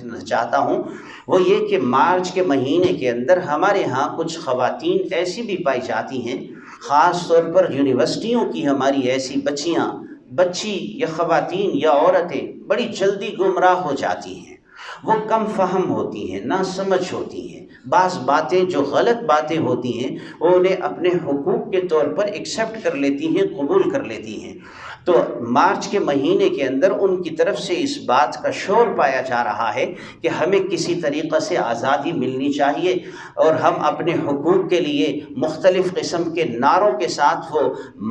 رکھنا چاہتا ہوں وہ یہ کہ مارچ کے مہینے کے اندر ہمارے ہاں کچھ خواتین ایسی بھی پائی جاتی ہیں، خاص طور پر یونیورسٹیوں کی ہماری ایسی بچی یا خواتین یا عورتیں بڑی جلدی گمراہ ہو جاتی ہیں، وہ کم فہم ہوتی ہیں، نا سمجھ ہوتی ہیں، بعض باتیں جو غلط باتیں ہوتی ہیں وہ انہیں اپنے حقوق کے طور پر ایکسیپٹ کر لیتی ہیں، قبول کر لیتی ہیں۔ تو مارچ کے مہینے کے اندر ان کی طرف سے اس بات کا شور پایا جا رہا ہے کہ ہمیں کسی طریقے سے آزادی ملنی چاہیے، اور ہم اپنے حقوق کے لیے مختلف قسم کے نعروں کے ساتھ وہ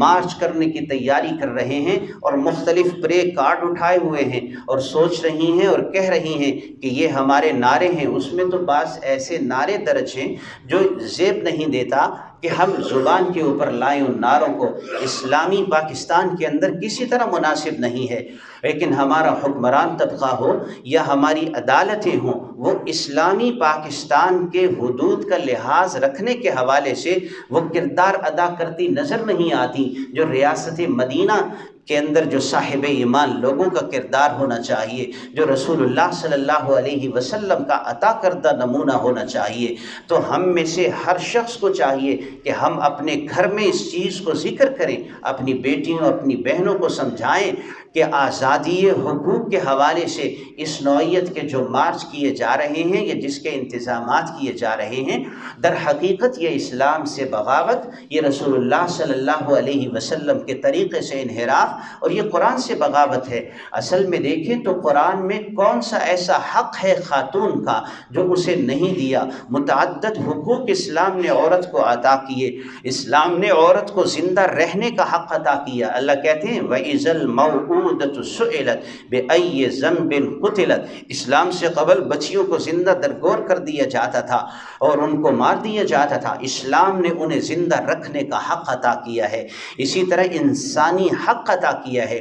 مارچ کرنے کی تیاری کر رہے ہیں، اور مختلف پرے کارڈ اٹھائے ہوئے ہیں اور سوچ رہی ہیں اور کہہ رہی ہیں کہ یہ ہمارے نعرے ہیں۔ اس میں تو بعض ایسے نعرے درج ہیں جو زیب نہیں دیتا کہ ہم زبان کے اوپر لائیں ان نعروں کو۔ اسلامی پاکستان کے اندر کسی طرح مناسب نہیں ہے، لیکن ہمارا حکمران طبقہ ہو یا ہماری عدالتیں ہوں، وہ اسلامی پاکستان کے حدود کا لحاظ رکھنے کے حوالے سے وہ کردار ادا کرتی نظر نہیں آتی جو ریاست مدینہ کے اندر جو صاحب ایمان لوگوں کا کردار ہونا چاہیے، جو رسول اللہ صلی اللہ علیہ وسلم کا عطا کردہ نمونہ ہونا چاہیے۔ تو ہم میں سے ہر شخص کو چاہیے کہ ہم اپنے گھر میں اس چیز کو ذکر کریں، اپنی بیٹیوں اپنی بہنوں کو سمجھائیں کہ آزادی حقوق کے حوالے سے اس نوعیت کے جو مارچ کیے جا رہے ہیں یا جس کے انتظامات کیے جا رہے ہیں، در حقیقت یہ اسلام سے بغاوت، یہ رسول اللہ صلی اللہ علیہ وسلم کے طریقے سے انحراف، اور یہ قرآن سے بغاوت ہے۔ اصل میں دیکھیں تو قرآن میں کون سا ایسا حق ہے خاتون کا جو اسے نہیں دیا؟ متعدد حقوق اسلام نے عورت کو عطا کیے۔ اسلام نے عورت کو زندہ رہنے کا حق عطا کیا۔ اللہ کہتے ہیں وَإِذَا الْمَوْءُودَةُ سُئِلَتْ بِأَيِّ ذَنبٍ قُتِلَتْ۔ اسلام سے قبل بچیوں کو زندہ درگور کر دیا جاتا تھا اور ان کو مار دیا جاتا تھا۔ اسلام نے انہیں زندہ رکھنے کا حق عطا کیا ہے۔ اسی طرح انسانی حق عطا کیا ہے۔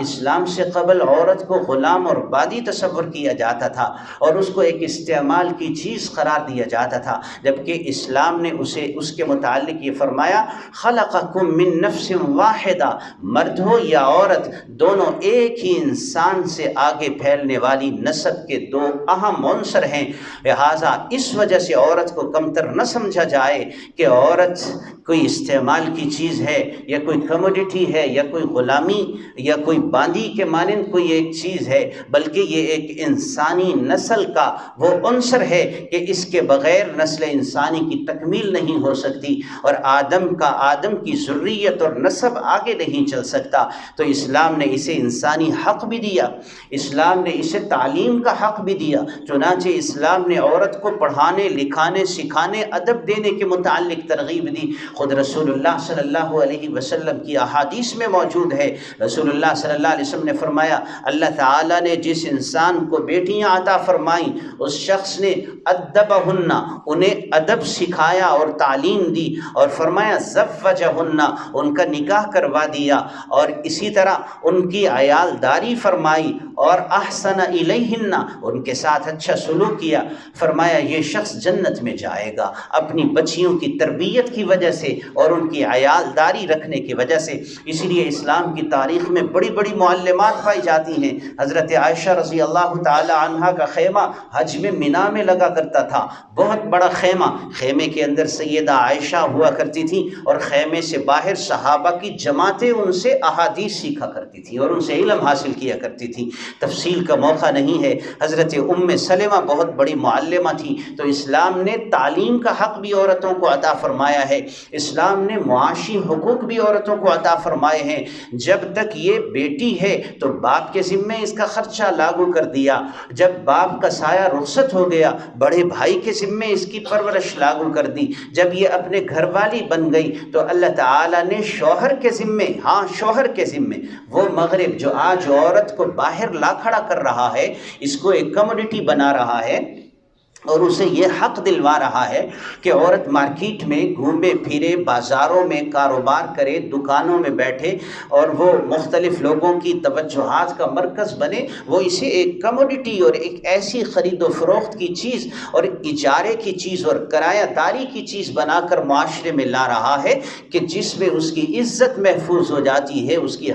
اسلام سے قبل عورت کو غلام اور بادی تصور کیا جاتا تھا اور اس کو ایک استعمال کی چیز قرار دیا جاتا تھا، جبکہ اسلام نے اس کے متعلق یہ فرمایا خلقکم من نفس واحدہ، مرد ہو یا عورت دونوں ایک ہی انسان سے آگے پھیلنے والی نسب کے دو اہم عنصر ہیں، لہٰذا اس وجہ سے عورت کو کمتر نہ سمجھا جائے کہ عورت کوئی استعمال کی چیز ہے یا کوئی کموڈٹی ہے یا کوئی غلامی یا کوئی باندی کے مانند کوئی ایک چیز ہے، بلکہ یہ ایک انسانی نسل کا وہ عنصر ہے کہ اس کے بغیر نسل انسانی کی تکمیل نہیں ہو سکتی، اور آدم کی ذریت اور نسب آگے نہیں چل سکتا۔ تو اسلام نے اسے انسانی حق بھی دیا، اسلام نے اسے تعلیم کا حق بھی دیا، چنانچہ اسلام نے عورت کو پڑھانے لکھانے سکھانے ادب دینے کے متعلق ترغیب دی۔ خود رسول اللہ صلی اللہ علیہ وسلم کی احادیث میں موجود ہے، رسول اللہ صلی اللہ علیہ وسلم نے فرمایا اللہ تعالیٰ نے جس انسان کو بیٹیاں عطا فرمائیں اس شخص نے ادبہن، انہیں ادب سکھایا اور تعلیم دی، اور فرمایا زوجہن، ان کا نکاح کروا دیا، اور اسی طرح ان کی عیالداری فرمائی، اور احسن الیہن، ان کے ساتھ اچھا سلوک کیا۔ فرمایا یہ شخص جنت میں جائے گا اپنی بچیوں کی تربیت کی وجہ سے اور ان کی عیالداری رکھنے کی وجہ سے۔ اسی لیے اسلام کی تاریخ میں بڑی بڑی معلمات پائی جاتی ہیں۔ حضرت عائشہ رضی اللہ تعالی عنہا کا خیمہ حج میں مینا میں لگا کرتا تھا، بہت بڑا خیمہ، خیمے کے اندر سیدہ عائشہ ہوا کرتی تھیں، اور خیمے سے باہر صحابہ کی جماعتیں ان سے احادیث سیکھا کرتی تھیں اور ان سے علم حاصل کیا کرتی تھیں۔ تفصیل کا موقع نہیں ہے۔ حضرت ام سلمہ بہت بڑی معلمہ تھی، تو اسلام نے تعلیم کا حق بھی عورتوں کو عطا فرمایا ہے، اسلام نے معاشی حقوق بھی عورتوں کو عطا فرمائے ہیں۔ جب تک یہ بیٹی ہے تو باپ کے ذمے اس کا خرچہ لاگو کر دیا، جب باپ کا سایہ رخصت ہو گیا بڑے بھائی کے ذمے اس کی پرورش لاگو کر دی، جب یہ اپنے گھر والی بن گئی تو اللہ تعالیٰ نے شوہر کے ذمے، شوہر کے ذمے وہ مغرب جو آج عورت کو باہر لا کھڑا کر رہا ہے، اس کو ایک کموڈٹی بنا رہا ہے، اور اسے یہ حق دلوا رہا ہے کہ عورت مارکیٹ میں گھومے پھرے، بازاروں میں کاروبار کرے، دکانوں میں بیٹھے اور وہ مختلف لوگوں کی توجہات کا مرکز بنے، وہ اسے ایک کموڈٹی اور ایک ایسی خرید و فروخت کی چیز اور اجارے کی چیز اور کرایہ داری کی چیز بنا کر معاشرے میں لا رہا ہے کہ جس میں اس کی عزت محفوظ ہو جاتی ہے، اس کی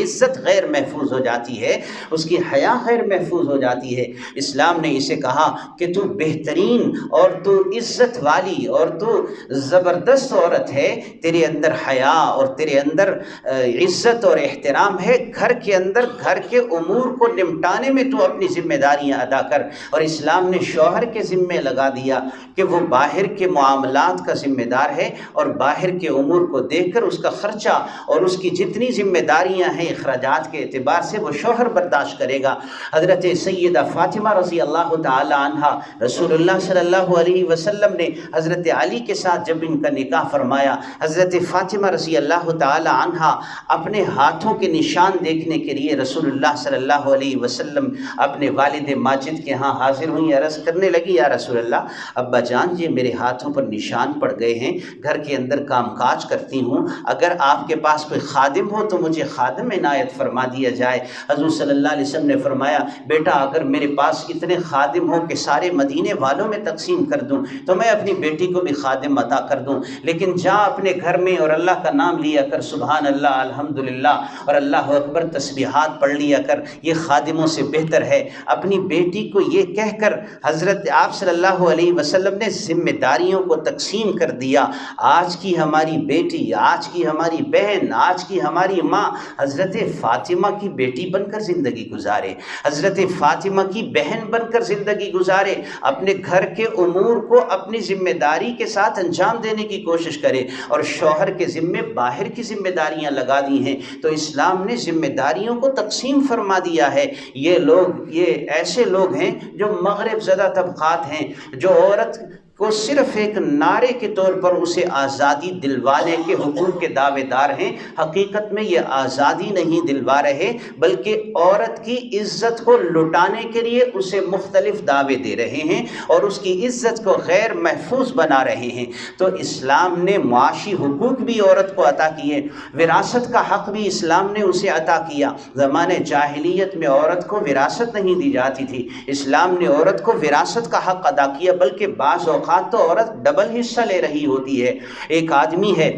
عزت غیر محفوظ ہو جاتی ہے، اس کی حیا غیر محفوظ ہو جاتی ہے۔ اسلام نے اسے کہا کہ تو بہترین اور تو عزت والی اور تو زبردست عورت ہے، تیرے اندر حیا اور تیرے اندر عزت اور احترام ہے، گھر کے اندر گھر کے امور کو نمٹانے میں تو اپنی ذمہ داریاں ادا کر۔ اور اسلام نے شوہر کے ذمے لگا دیا کہ وہ باہر کے معاملات کا ذمہ دار ہے اور باہر کے امور کو دیکھ کر اس کا خرچہ اور اس کی جتنی ذمہ داریاں ہیں اخراجات کے اعتبار سے وہ شوہر برداشت کرے گا۔ حضرت سیدہ فاطمہ رضی اللہ تعالی عنہا، رسول اللہ صلی اللہ علیہ وسلم نے حضرت علی کے ساتھ جب ان کا نکاح فرمایا، حضرت فاطمہ رضی اللہ تعالی عنہا اپنے ہاتھوں کے نشان دیکھنے کے لیے رسول اللہ صلی اللہ علیہ وسلم اپنے والد ماجد کے ہاں حاضر ہوئی، عرض کرنے لگی، یا رسول اللہ، ابا جان یہ میرے ہاتھوں پر نشان پڑ گئے ہیں، گھر کے اندر کام کاج کرتی ہوں، اگر آپ کے پاس کوئی خادم ہو تو مجھے خادم عنایت فرما دیا جائے۔ حضور صلی اللہ علیہ وسلم نے فرمایا، بیٹا اگر میرے پاس اتنے خادم ہوں کہ سارے مدینے والوں میں تقسیم کر دوں تو میں اپنی بیٹی کو بھی خادم عطا کر دوں، لیکن جا اپنے گھر میں اور اللہ کا نام لیا کر، سبحان اللہ، الحمدللہ اور اللہ اکبر تسبیحات پڑھ لیا کر، یہ خادموں سے بہتر ہے۔ اپنی بیٹی کو یہ کہہ کر حضرت آپ صلی اللہ علیہ وسلم نے ذمہ داریوں کو تقسیم کر دیا۔ آج کی ہماری بیٹی، آج کی ہماری بہن، آج کی ہماری ماں حضرت فاطمہ کی بیٹی بن کر زندگی گزارے، حضرت فاطمہ کی بہن بن کر زندگی گزارے، اپنے گھر کے امور کو اپنی ذمہ داری کے ساتھ انجام دینے کی کوشش کرے، اور شوہر کے ذمے باہر کی ذمہ داریاں لگا دی ہیں۔ تو اسلام نے ذمہ داریوں کو تقسیم فرما دیا ہے۔ یہ ایسے لوگ ہیں جو مغرب زدہ طبقات ہیں، جو عورت کو صرف ایک نعرے کے طور پر اسے آزادی دلوانے کے حقوق کے دعوے دار ہیں۔ حقیقت میں یہ آزادی نہیں دلوا رہے، بلکہ عورت کی عزت کو لٹانے کے لیے اسے مختلف دعوے دے رہے ہیں اور اس کی عزت کو غیر محفوظ بنا رہے ہیں۔ تو اسلام نے معاشی حقوق بھی عورت کو عطا کیے، وراثت کا حق بھی اسلام نے اسے عطا کیا۔ زمانے جاہلیت میں عورت کو وراثت نہیں دی جاتی تھی، اسلام نے عورت کو وراثت کا حق ادا کیا، بلکہ بعض اوقات تو عورت ڈبل حصہ لے رہی ہوتی ہے۔ ایک آدمی ہے،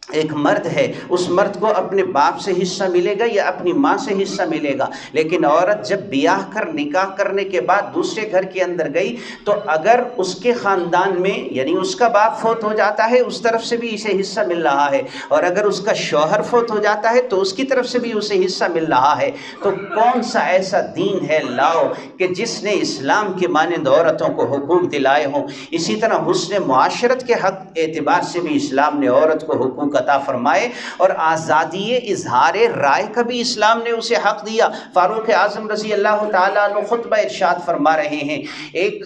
ایک مرد ہے، اس مرد کو اپنے باپ سے حصہ ملے گا یا اپنی ماں سے حصہ ملے گا، لیکن عورت جب بیاہ کر نکاح کرنے کے بعد دوسرے گھر کے اندر گئی تو اگر اس کے خاندان میں یعنی اس کا باپ فوت ہو جاتا ہے اس طرف سے بھی اسے حصہ مل رہا ہے، اور اگر اس کا شوہر فوت ہو جاتا ہے تو اس کی طرف سے بھی اسے حصہ مل رہا ہے۔ تو کون سا ایسا دین ہے لاؤ کہ جس نے اسلام کے مانند عورتوں کو حقوق دلائے ہوں؟ اسی طرح حسن معاشرت کے حق اعتبار سے بھی اسلام نے عورت کو حقوق عطا فرمائے، اور آزادی اظہار رائے کا بھی اسلام نے اسے حق دیا۔ فاروق اعظم رضی اللہ تعالیٰ عنہ خطبہ ارشاد فرما رہے ہیں، ایک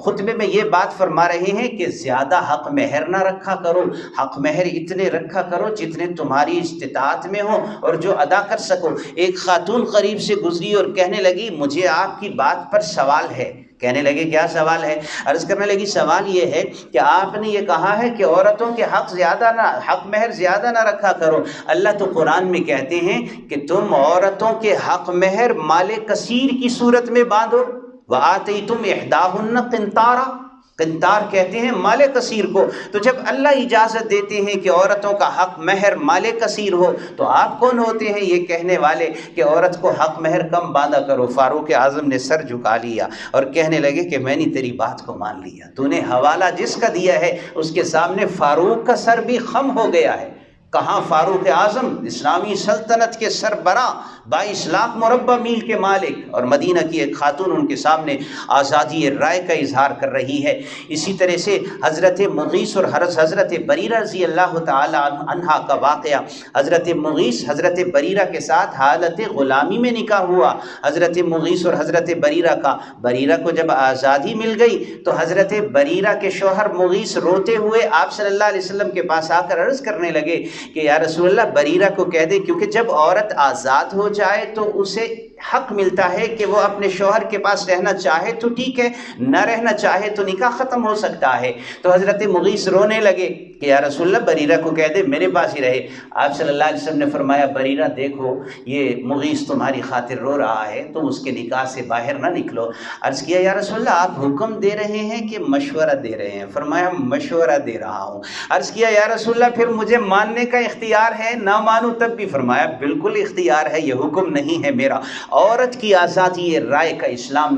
خطبے میں یہ بات فرما رہے ہیں کہ زیادہ حق مہر نہ رکھا کرو، حق مہر اتنے رکھا کرو جتنے تمہاری استطاعت میں ہو اور جو ادا کر سکو۔ ایک خاتون قریب سے گزری اور کہنے لگی، مجھے آپ کی بات پر سوال ہے۔ کہنے لگے، کیا سوال ہے؟ عرض کرنے لگی، سوال یہ ہے کہ آپ نے یہ کہا ہے کہ عورتوں کے حق مہر زیادہ نہ رکھا کرو۔ اللہ تو قرآن میں کہتے ہیں کہ تم عورتوں کے حق مہر مال کثیر کی صورت میں باندھو، وَآتَيْتُمْ إِحْدَاهُنَّ قِنْطَارًا، قنطار کہتے ہیں مال کثیر کو۔ تو جب اللہ اجازت دیتے ہیں کہ عورتوں کا حق مہر مال کثیر ہو تو آپ کون ہوتے ہیں یہ کہنے والے کہ عورت کو حق مہر کم باندھا کرو؟ فاروق اعظم نے سر جھکا لیا اور کہنے لگے کہ میں نے تیری بات کو مان لیا، تو نے حوالہ جس کا دیا ہے اس کے سامنے فاروق کا سر بھی خم ہو گیا ہے۔ کہاں فاروق اعظم، اسلامی سلطنت کے سربراہ، 22 لاکھ مربع میل کے مالک، اور مدینہ کی ایک خاتون ان کے سامنے آزادی رائے کا اظہار کر رہی ہے۔ اسی طرح سے حضرت مغیث اور حضرت بریرہ رضی اللہ تعالی عنہا کا واقعہ، حضرت مغیث حضرت بریرہ کے ساتھ حالت غلامی میں نکاح ہوا۔ حضرت مغیث اور حضرت بریرہ کا، بریرہ کو جب آزادی مل گئی تو حضرت بریرہ کے شوہر مغیث روتے ہوئے آپ صلی اللہ علیہ وسلم کے پاس آ کر عرض کرنے لگے کہ یا رسول اللہ، بریرہ کو کہہ دے، کیونکہ جب عورت آزاد ہو جائے تو اسے حق ملتا ہے کہ وہ اپنے شوہر کے پاس رہنا چاہے تو ٹھیک ہے، نہ رہنا چاہے تو نکاح ختم ہو سکتا ہے۔ تو حضرت مغیث رونے لگے کہ یا رسول اللہ بریرہ کو کہہ دے میرے پاس ہی رہے۔ آپ صلی اللہ علیہ وسلم نے فرمایا بریرہ دیکھو یہ مغیث تمہاری خاطر رو رہا ہے، تم اس کے نکاح سے باہر نہ نکلو۔ عرض کیا یا رسول اللہ آپ حکم دے رہے ہیں کہ مشورہ دے رہے ہیں؟ فرمایا مشورہ دے رہا ہوں۔ عرض کیا یا رسول اللہ پھر مجھے ماننے کا اختیار ہے، نہ مانوں تب بھی؟ فرمایا بالکل اختیار ہے، یہ حکم نہیں ہے میرا۔ عورت کی آزادی رائے کا اسلام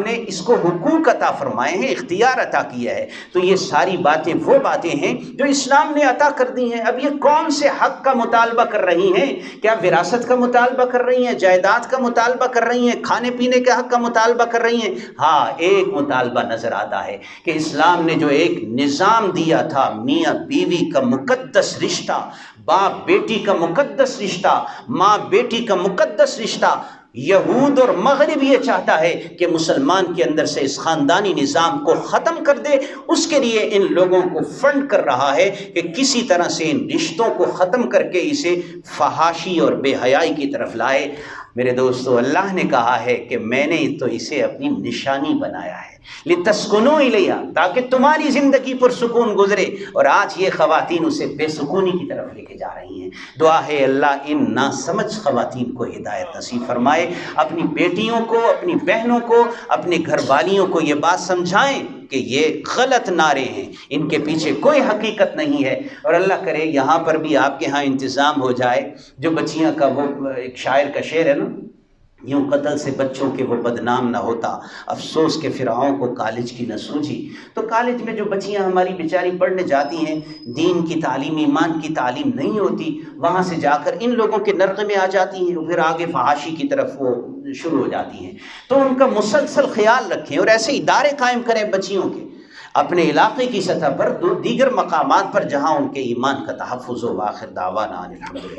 نے اس کو حقوق عطا فرمائے ہیں، اختیار عطا کیا ہے۔ تو یہ ساری باتیں وہ باتیں ہیں جو اسلام نے عطا کر دی ہیں۔ اب یہ کون سے حق کا مطالبہ کر رہی ہیں؟ کیا وراثت کا مطالبہ کر رہی ہیں، جائیداد کا مطالبہ کر رہی ہیں، کھانے پینے کے حق کا مطالبہ کر رہی ہیں؟ ہاں ایک مطالبہ نظر آتا ہے کہ اسلام نے جو ایک نظام دیا تھا، میاں بیوی کا مقدس رشتہ، باپ بیٹی کا مقدس رشتہ، ماں بیٹی کا مقدس رشتہ، یہود اور مغرب یہ چاہتا ہے کہ مسلمان کے اندر سے اس خاندانی نظام کو ختم کر دے۔ اس کے لیے ان لوگوں کو فنڈ کر رہا ہے کہ کسی طرح سے ان رشتوں کو ختم کر کے اسے فحاشی اور بے حیائی کی طرف لائے۔ میرے دوستو اللہ نے کہا ہے کہ میں نے تو اسے اپنی نشانی بنایا ہے، لِتَسْكُنُوا إِلَيْهَا، تاکہ تمہاری زندگی پر سکون گزرے، اور آج یہ خواتین اسے بے سکونی کی طرف لے کے جا رہی ہیں۔ دعا ہے اللہ ان ناسمجھ خواتین کو ہدایت نصیب فرمائے، اپنی بیٹیوں کو، اپنی بہنوں کو، اپنے گھر والیوں کو یہ بات سمجھائیں کہ یہ غلط نعرے ہیں، ان کے پیچھے کوئی حقیقت نہیں ہے۔ اور اللہ کرے یہاں پر بھی آپ کے ہاں انتظام ہو جائے، جو بچیاں کا وہ ایک شاعر کا شعر ہے نا، یوں قتل سے بچوں کے وہ بدنام نہ ہوتا، افسوس کے فرعون کو کالج کی نہ سوجھی۔ تو کالج میں جو بچیاں ہماری بیچاری پڑھنے جاتی ہیں، دین کی تعلیم، ایمان کی تعلیم نہیں ہوتی، وہاں سے جا کر ان لوگوں کے نرغے میں آ جاتی ہیں، پھر آگے فحاشی کی طرف وہ شروع ہو جاتی ہیں۔ تو ان کا مسلسل خیال رکھیں اور ایسے ادارے قائم کریں بچیوں کے، اپنے علاقے کی سطح پر، دیگر مقامات پر جہاں ان کے ایمان کا تحفظ ہو۔ وآخر دعوانا الحمدللہ۔